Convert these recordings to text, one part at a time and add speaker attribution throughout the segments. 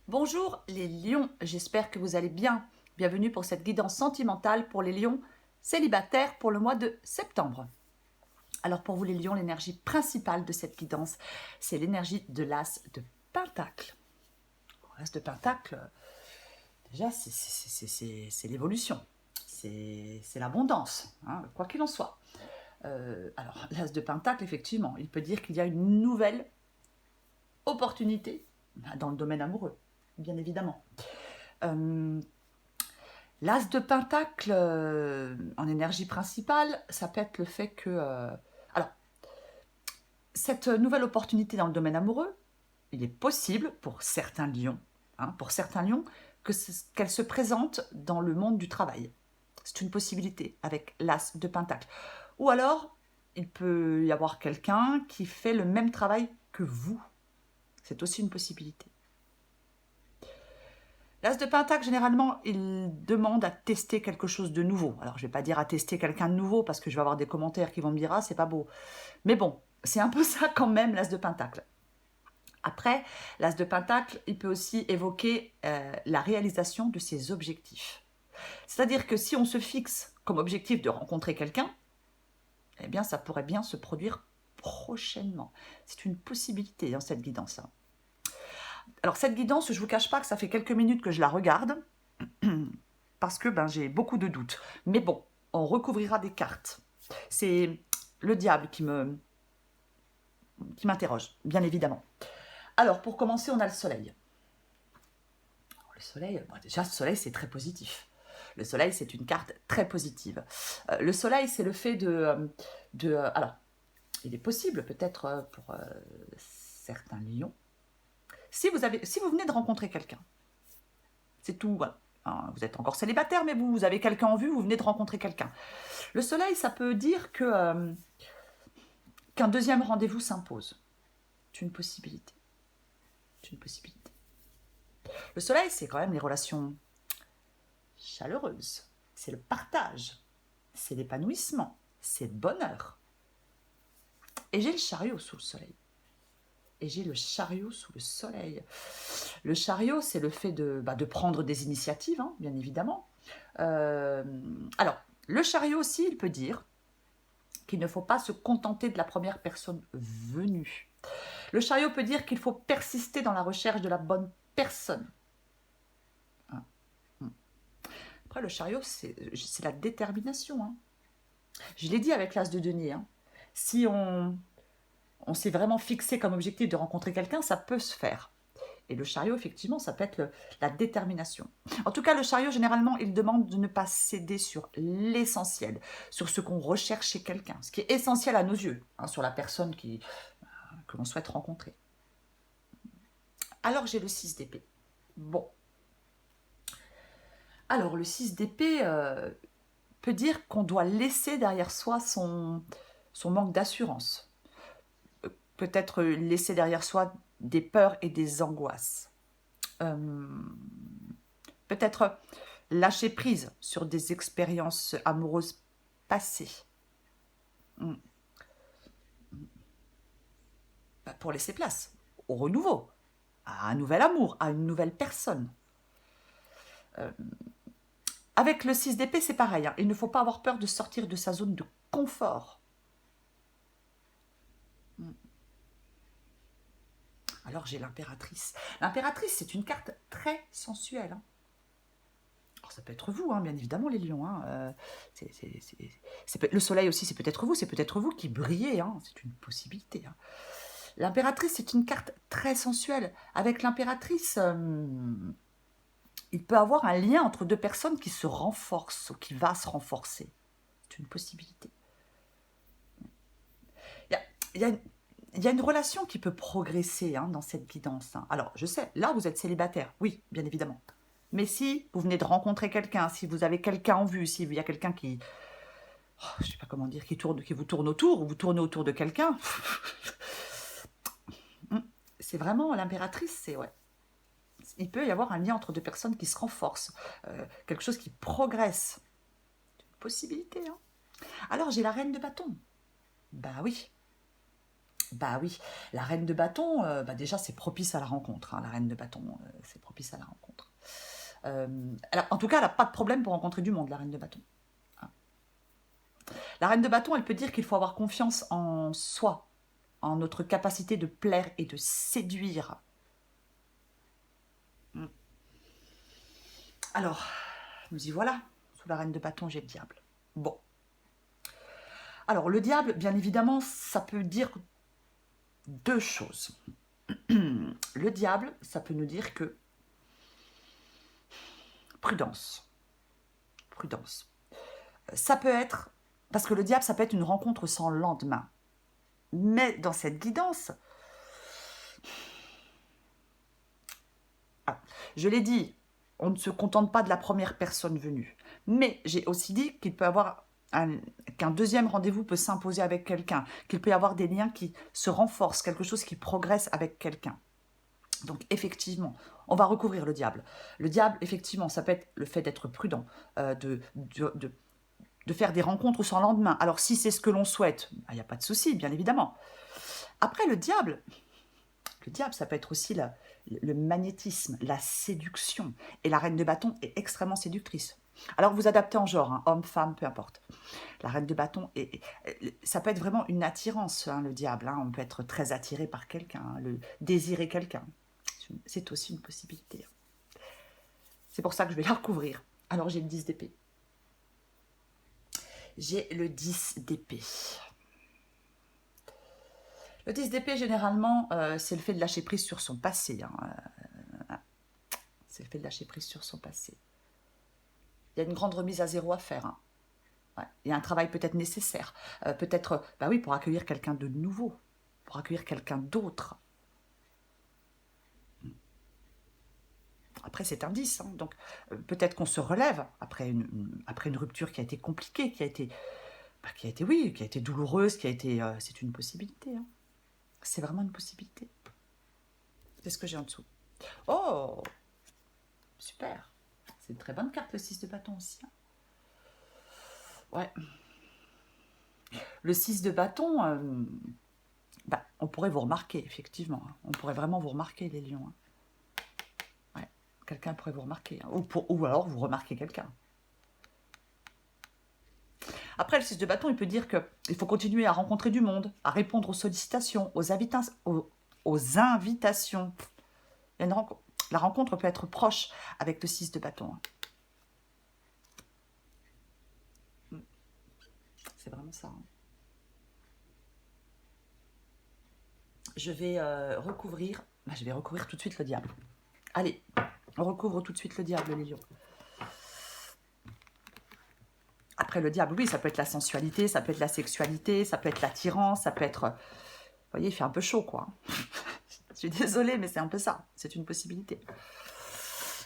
Speaker 1: Bonjour les lions, j'espère que vous allez bien. Bienvenue pour cette guidance sentimentale pour les lions célibataires pour le mois de septembre. Alors pour vous les lions, l'énergie principale de cette guidance, c'est l'énergie de l'as de Pentacle. L'as de Pentacle, déjà c'est l'évolution, c'est l'abondance, hein, quoi qu'il en soit. Alors l'as de Pentacle, effectivement, il peut dire qu'il y a une nouvelle opportunité dans le domaine amoureux, bien évidemment. L'as de Pentacle, en énergie principale, ça peut être le fait que... alors, cette nouvelle opportunité dans le domaine amoureux, il est possible pour certains lions, qu'elle se présente dans le monde du travail. C'est une possibilité avec l'as de Pentacle. Ou alors, il peut y avoir quelqu'un qui fait le même travail que vous. C'est aussi une possibilité. L'as de Pentacle, généralement, il demande à tester quelque chose de nouveau. Alors, je ne vais pas dire à tester quelqu'un de nouveau parce que je vais avoir des commentaires qui vont me dire « Ah, c'est pas beau ». Mais bon, c'est un peu ça quand même, l'as de Pentacle. Après, l'as de Pentacle, il peut aussi évoquer la réalisation de ses objectifs. C'est-à-dire que si on se fixe comme objectif de rencontrer quelqu'un, eh bien, ça pourrait bien se produire prochainement. C'est une possibilité dans cette guidance. Alors, cette guidance, je ne vous cache pas que ça fait quelques minutes que je la regarde, parce que j'ai beaucoup de doutes. Mais bon, on recouvrira des cartes. C'est le diable qui m'interroge, bien évidemment. Alors, pour commencer, on a le soleil. Alors, le soleil, déjà, le soleil, c'est très positif. Le soleil, c'est une carte très positive. Le soleil, c'est le fait alors, il est possible, peut-être pour certains lions, si vous venez de rencontrer quelqu'un, c'est tout, voilà. Vous êtes encore célibataire, mais vous avez quelqu'un en vue, vous venez de rencontrer quelqu'un. Le soleil, ça peut dire qu'un deuxième rendez-vous s'impose. C'est une possibilité. C'est une possibilité. Le soleil, c'est quand même les relations chaleureuses. C'est le partage. C'est l'épanouissement. C'est le bonheur. Et j'ai le chariot sous le soleil. Et j'ai le chariot sous le soleil. Le chariot, c'est le fait de prendre des initiatives, hein, bien évidemment. Alors, le chariot aussi, il peut dire qu'il ne faut pas se contenter de la première personne venue. Le chariot peut dire qu'il faut persister dans la recherche de la bonne personne. Après, le chariot, c'est la détermination. Hein. Je l'ai dit avec l'as de denier. Hein. Si on s'est vraiment fixé comme objectif de rencontrer quelqu'un, ça peut se faire. Et le chariot, effectivement, ça peut être la détermination. En tout cas, le chariot, généralement, il demande de ne pas céder sur l'essentiel, sur ce qu'on recherche chez quelqu'un, ce qui est essentiel à nos yeux, hein, sur la personne que l'on souhaite rencontrer. Alors, j'ai le 6 d'épée. Bon. Alors, le 6 d'épée peut dire qu'on doit laisser derrière soi son manque d'assurance. Peut-être laisser derrière soi des peurs et des angoisses. Peut-être lâcher prise sur des expériences amoureuses passées. Pour laisser place au renouveau, à un nouvel amour, à une nouvelle personne. Avec le 6 d'épée, c'est pareil. Hein. Il ne faut pas avoir peur de sortir de sa zone de confort. Alors j'ai l'impératrice. L'impératrice, c'est une carte très sensuelle. Hein. Alors, ça peut être vous, hein, bien évidemment, les lions. Hein. Le soleil aussi, c'est peut-être vous qui brillez. Hein. C'est une possibilité. Hein. L'impératrice, c'est une carte très sensuelle. Avec l'impératrice, il peut avoir un lien entre deux personnes qui se renforcent ou qui va se renforcer. C'est une possibilité. Il y a une relation qui peut progresser hein, dans cette guidance. Hein. Alors, je sais, là, vous êtes célibataire. Oui, bien évidemment. Mais si vous venez de rencontrer quelqu'un, si vous avez quelqu'un en vue, s'il y a quelqu'un qui... je ne sais pas comment dire, qui vous tourne autour, ou vous tournez autour de quelqu'un... c'est vraiment l'impératrice, c'est... Ouais. Il peut y avoir un lien entre deux personnes qui se renforcent, quelque chose qui progresse. C'est une possibilité. Hein. Alors, j'ai la reine de bâton. Bah oui. Bah oui, la reine de bâton, bah déjà c'est propice à la rencontre, hein, la reine de bâton, c'est propice à la rencontre. En tout cas, elle n'a pas de problème pour rencontrer du monde, la reine de bâton. Hein. La reine de bâton, elle peut dire qu'il faut avoir confiance en soi, en notre capacité de plaire et de séduire. Mm. Alors, nous y voilà. Sous la reine de bâton, j'ai le diable. Bon. Alors, le diable, bien évidemment, ça peut dire deux choses. Le diable, ça peut nous dire que prudence. Prudence. Ça peut être, parce que le diable, ça peut être une rencontre sans lendemain. Mais dans cette guidance, je l'ai dit, on ne se contente pas de la première personne venue. Mais j'ai aussi dit qu'il peut y avoir qu'un deuxième rendez-vous peut s'imposer avec quelqu'un, qu'il peut y avoir des liens qui se renforcent, quelque chose qui progresse avec quelqu'un. Donc effectivement, on va recouvrir le diable. Le diable, effectivement, ça peut être le fait d'être prudent, de faire des rencontres sans lendemain. Alors si c'est ce que l'on souhaite, il n'y a pas de souci, bien évidemment. Après, le diable, ça peut être aussi le magnétisme, la séduction. Et la reine de bâton est extrêmement séductrice. Alors vous adaptez en genre, hein, homme, femme, peu importe. La reine de bâton, ça peut être vraiment une attirance, hein, le diable. Hein. On peut être très attiré par quelqu'un, hein, désirer quelqu'un. C'est aussi une possibilité. C'est pour ça que je vais la recouvrir. Alors j'ai le 10 d'épée. J'ai le 10 d'épée. Le 10 d'épée, généralement, c'est le fait de lâcher prise sur son passé. Hein. C'est le fait de lâcher prise sur son passé. Il y a une grande remise à zéro à faire. Hein. Ouais. Il y a un travail peut-être nécessaire. Peut-être, bah oui, pour accueillir quelqu'un de nouveau. Pour accueillir quelqu'un d'autre. Après, c'est un 10. Hein. Donc, peut-être qu'on se relève après une rupture qui a été compliquée, qui a été, oui, qui a été douloureuse, c'est une possibilité. Hein. C'est vraiment une possibilité. C'est ce que j'ai en dessous. Oh, super. C'est une très bonne carte, le 6 de bâton aussi. Hein. Ouais. Le 6 de bâton, on pourrait vous remarquer, effectivement. Hein. On pourrait vraiment vous remarquer, les lions. Hein. Ouais. Quelqu'un pourrait vous remarquer. Hein. Ou alors vous remarquez quelqu'un. Après, le 6 de bâton, il peut dire qu'il faut continuer à rencontrer du monde, à répondre aux sollicitations, aux invitations. La rencontre peut être proche avec le 6 de bâton. Hein. C'est vraiment ça. Hein. Je vais recouvrir tout de suite le diable. Allez, on recouvre tout de suite le diable, les lions. Après, le diable, oui, ça peut être la sensualité, ça peut être la sexualité, ça peut être l'attirance, ça peut être... Vous voyez, il fait un peu chaud, quoi. Je suis désolée, mais c'est un peu ça. C'est une possibilité.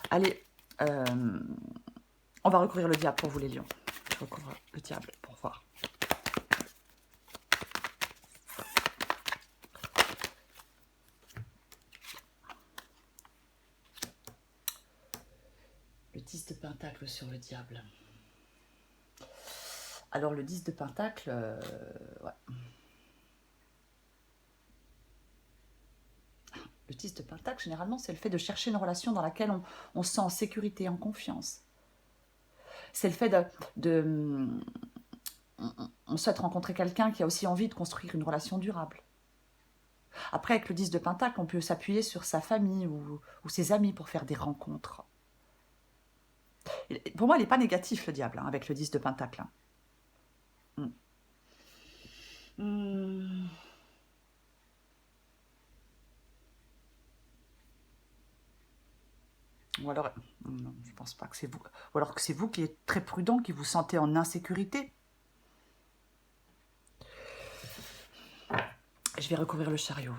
Speaker 1: Allez, on va recouvrir le diable pour vous, les lions. Je recouvre le diable pour voir. Le 10 de pentacle sur le diable. Alors, le 10 de pentacle, ouais. Le 10 de pentacle, généralement, c'est le fait de chercher une relation dans laquelle on se sent en sécurité, en confiance. C'est le fait on souhaite rencontrer quelqu'un qui a aussi envie de construire une relation durable. Après, avec le 10 de pentacle, on peut s'appuyer sur sa famille ou ses amis pour faire des rencontres. Pour moi, il n'est pas négatif, le diable, hein, avec le 10 de pentacle. Hein. Ou alors, non, je pense pas que c'est vous. Ou alors que c'est vous qui êtes très prudent, qui vous sentez en insécurité. Je vais recouvrir le chariot.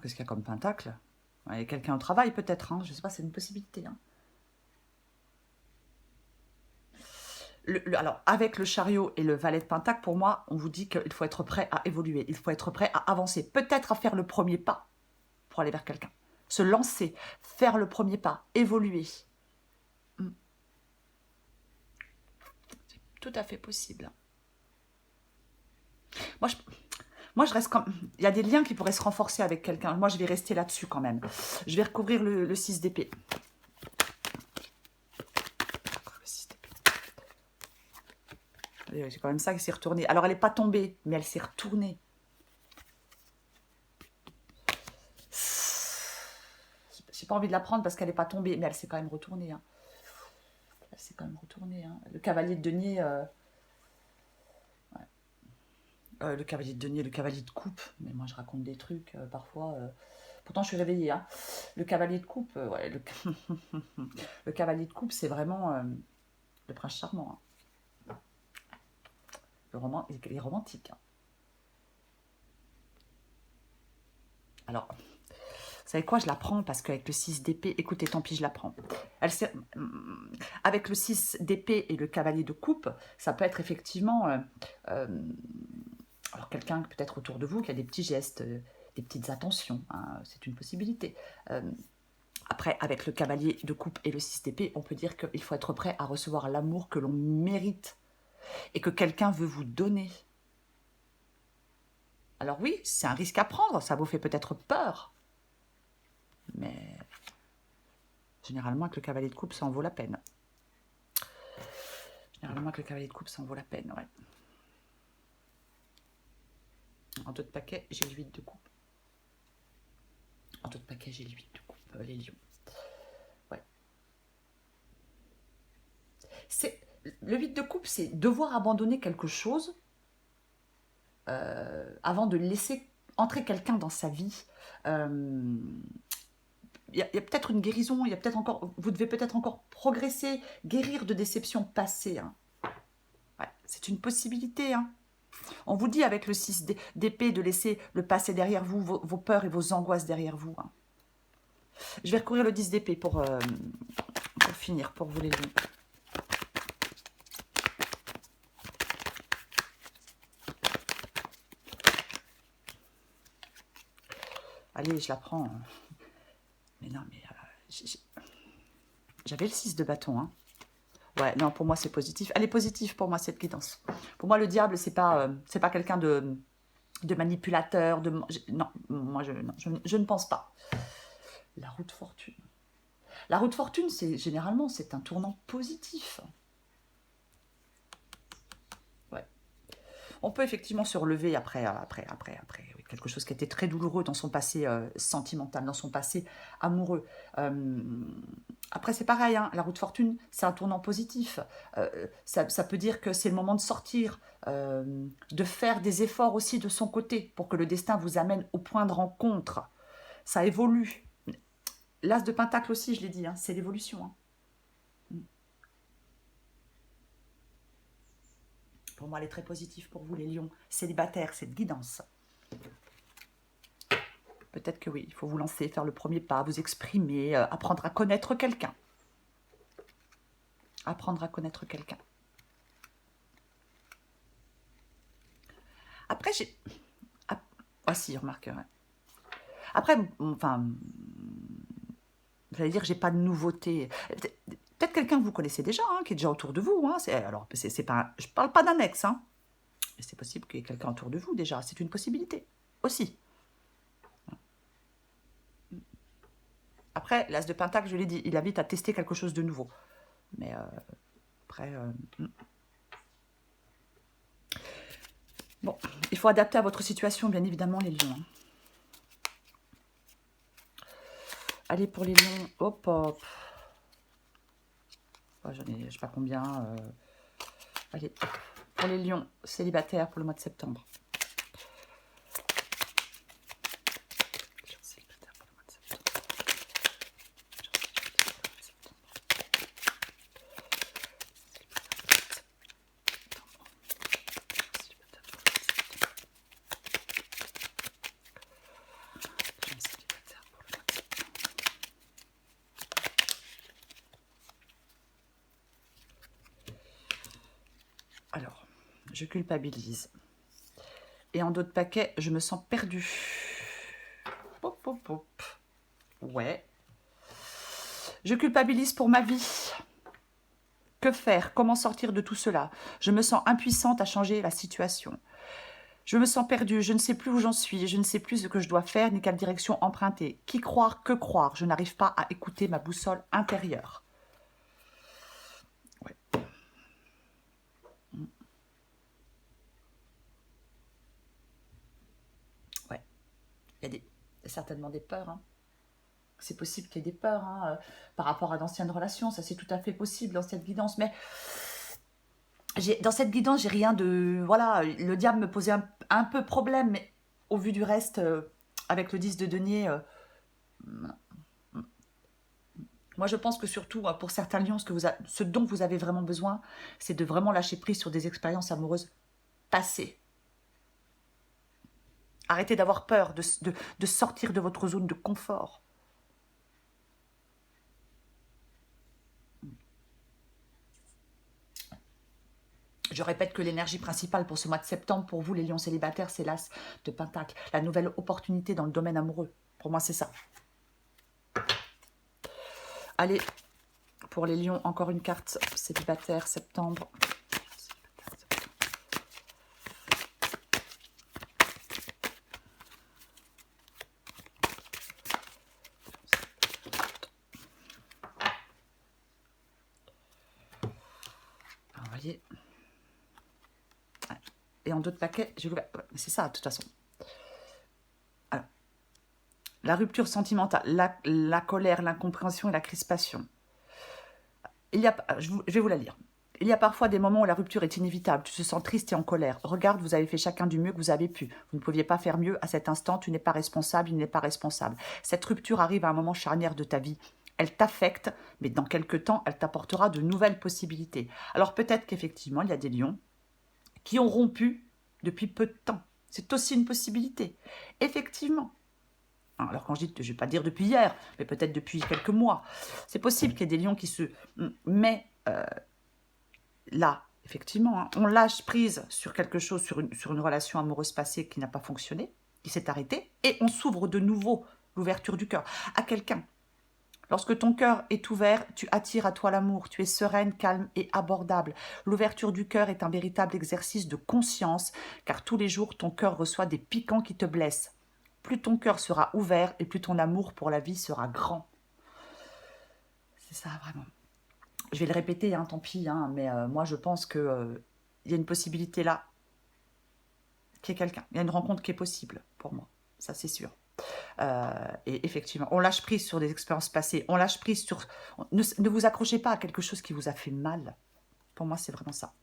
Speaker 1: Qu'est-ce qu'il y a comme pentacle? Il y a quelqu'un au travail peut-être, hein, je ne sais pas, c'est une possibilité. Hein. Alors, avec le chariot et le valet de pentacle, pour moi, on vous dit qu'il faut être prêt à évoluer, il faut être prêt à avancer, peut-être à faire le premier pas pour aller vers quelqu'un. Se lancer, faire le premier pas, évoluer. Hmm. C'est tout à fait possible. Moi, je reste comme... Il y a des liens qui pourraient se renforcer avec quelqu'un. Moi, je vais rester là-dessus quand même. Je vais recouvrir le 6 d'épée. C'est quand même ça qui s'est retourné. Alors, elle n'est pas tombée, mais elle s'est retournée. J'ai pas envie de la prendre parce qu'elle n'est pas tombée, mais elle s'est quand même retournée. Hein. Elle s'est quand même retournée. Hein. Le cavalier de denier... le cavalier de denier, le cavalier de coupe. Mais moi, je raconte des trucs parfois... Pourtant, je suis réveillée. Hein. Le cavalier de coupe, ouais, le cavalier de coupe, c'est vraiment le prince charmant. Hein. Il est romantique. Hein. Alors, vous savez quoi, je la prends parce qu'avec le 6 d'épée, écoutez, tant pis, je la prends. Avec le 6 d'épée et le cavalier de coupe, ça peut être effectivement... alors, quelqu'un peut-être autour de vous qui a des petits gestes, des petites attentions, hein, c'est une possibilité. Après, avec le cavalier de coupe et le 6 d'épée, on peut dire qu'il faut être prêt à recevoir l'amour que l'on mérite et que quelqu'un veut vous donner. Alors oui, c'est un risque à prendre, ça vous fait peut-être peur, mais généralement avec le cavalier de coupe, ça en vaut la peine. Généralement avec le cavalier de coupe, ça en vaut la peine, ouais. En d'autres paquets, j'ai le 8 de coupe. En d'autres paquets, j'ai le 8 de coupe, les lions. Ouais. Le 8 de coupe, c'est devoir abandonner quelque chose avant de laisser entrer quelqu'un dans sa vie. Il y a peut-être une guérison, il y a peut-être encore, vous devez peut-être encore progresser, guérir de déceptions passées. Hein. Ouais, c'est une possibilité. Hein. On vous dit avec le 6 d'épée de laisser le passé derrière vous, vos peurs et vos angoisses derrière vous. Hein. Je vais recourir le 10 d'épée pour finir, pour vous les lions. Allez, je la prends. Mais non, mais... j'avais le 6 de bâton. Hein. Ouais, non, pour moi, c'est positif. Elle est positive pour moi, cette guidance. Pour moi, le diable, c'est pas quelqu'un de manipulateur. Non, moi, je ne pense pas. La roue de fortune. La roue de fortune, généralement, c'est un tournant positif. Ouais. On peut effectivement se relever après oui, quelque chose qui était très douloureux dans son passé sentimental, dans son passé amoureux. Après, c'est pareil, hein, la roue de fortune, c'est un tournant positif. Ça peut dire que c'est le moment de sortir, de faire des efforts aussi de son côté pour que le destin vous amène au point de rencontre. Ça évolue. L'as de pentacle aussi, je l'ai dit, hein, c'est l'évolution. Hein. Pour moi, elle est très positive pour vous, les lions. Célibataires, cette guidance. Peut-être que oui, il faut vous lancer, faire le premier pas, vous exprimer, apprendre à connaître quelqu'un. Apprendre à connaître quelqu'un. Après, j'ai... Ah si, remarque, ouais. Après, enfin... J'allais dire, j'ai pas de nouveauté. Peut-être quelqu'un que vous connaissez déjà, hein, qui est déjà autour de vous. Hein. Alors, c'est pas, je parle pas d'un ex, hein. Mais c'est possible qu'il y ait quelqu'un autour de vous déjà. C'est une possibilité aussi. Après, l'as de pentacle, je l'ai dit, il invite à tester quelque chose de nouveau. Mais après... Bon, il faut adapter à votre situation, bien évidemment, les lions. Hein. Allez, pour les lions, hop, hop. Oh, je sais pas combien. Allez, pour les lions célibataires pour le mois de septembre. Alors, je culpabilise. Et en d'autres paquets, je me sens perdue. Hop, hop, hop. Ouais. Je culpabilise pour ma vie. Que faire? Comment sortir de tout cela? Je me sens impuissante à changer la situation. Je me sens perdue, je ne sais plus où j'en suis, je ne sais plus ce que je dois faire ni quelle direction emprunter. Qui croire, que croire? Je n'arrive pas à écouter ma boussole intérieure. Ouais. Ouais. Il y a certainement des peurs, hein. C'est possible qu'il y ait des peurs, hein, par rapport à d'anciennes relations. Ça, c'est tout à fait possible dans cette guidance. Mais dans cette guidance, j'ai rien de... Voilà, le diable me posait un peu problème. Mais au vu du reste, avec le 10 de denier, moi, je pense que surtout, pour certains lions, ce dont vous avez vraiment besoin, c'est de vraiment lâcher prise sur des expériences amoureuses passées. Arrêtez d'avoir peur de sortir de votre zone de confort. Je répète que l'énergie principale pour ce mois de septembre, pour vous les lions célibataires, c'est l'as de Pentacle. La nouvelle opportunité dans le domaine amoureux. Pour moi, c'est ça. Allez, pour les lions, encore une carte célibataire, septembre. Alors, vous voyez. Et en d'autres paquets, j'ai ouvert. C'est ça, de toute façon. Alors, la rupture sentimentale, la colère, l'incompréhension et la crispation. Je vais vous la lire. Il y a parfois des moments où la rupture est inévitable. Tu te sens triste et en colère. Regarde, vous avez fait chacun du mieux que vous avez pu. Vous ne pouviez pas faire mieux à cet instant. Tu n'es pas responsable, il n'est pas responsable. Cette rupture arrive à un moment charnière de ta vie. Elle t'affecte, mais dans quelques temps, elle t'apportera de nouvelles possibilités. Alors peut-être qu'effectivement, il y a des lions qui ont rompu depuis peu de temps. C'est aussi une possibilité. Effectivement. Alors quand je dis, je ne vais pas dire depuis hier, mais peut-être depuis quelques mois. C'est possible qu'il y ait des lions qui se... Mais là, effectivement, hein, on lâche prise sur quelque chose, sur une relation amoureuse passée qui n'a pas fonctionné, qui s'est arrêtée, et on s'ouvre de nouveau l'ouverture du cœur à quelqu'un. Lorsque ton cœur est ouvert, tu attires à toi l'amour, tu es sereine, calme et abordable. L'ouverture du cœur est un véritable exercice de conscience, car tous les jours, ton cœur reçoit des piquants qui te blessent. Plus ton cœur sera ouvert et plus ton amour pour la vie sera grand. C'est ça, vraiment. Je vais le répéter, hein, tant pis, hein, mais moi, je pense qu'il y a une possibilité là, qu'il y ait quelqu'un. Il y a une rencontre qui est possible, pour moi. Ça, c'est sûr. Et effectivement, on lâche prise sur des expériences passées. On lâche prise sur... Ne vous accrochez pas à quelque chose qui vous a fait mal. Pour moi, c'est vraiment ça.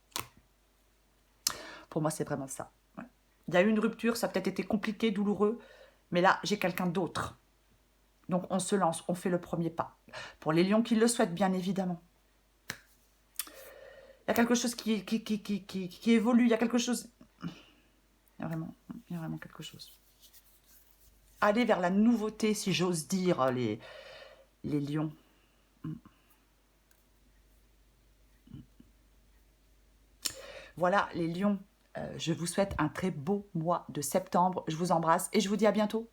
Speaker 1: Pour moi, c'est vraiment ça. Ouais. Il y a eu une rupture, ça a peut-être été compliqué, douloureux, mais là, j'ai quelqu'un d'autre. Donc, on se lance, on fait le premier pas. Pour les lions qui le souhaitent, bien évidemment. Il y a quelque chose qui évolue, il y a quelque chose... Il y a vraiment quelque chose. Aller vers la nouveauté, si j'ose dire, les lions. Voilà, les lions, je vous souhaite un très beau mois de septembre. Je vous embrasse et je vous dis à bientôt.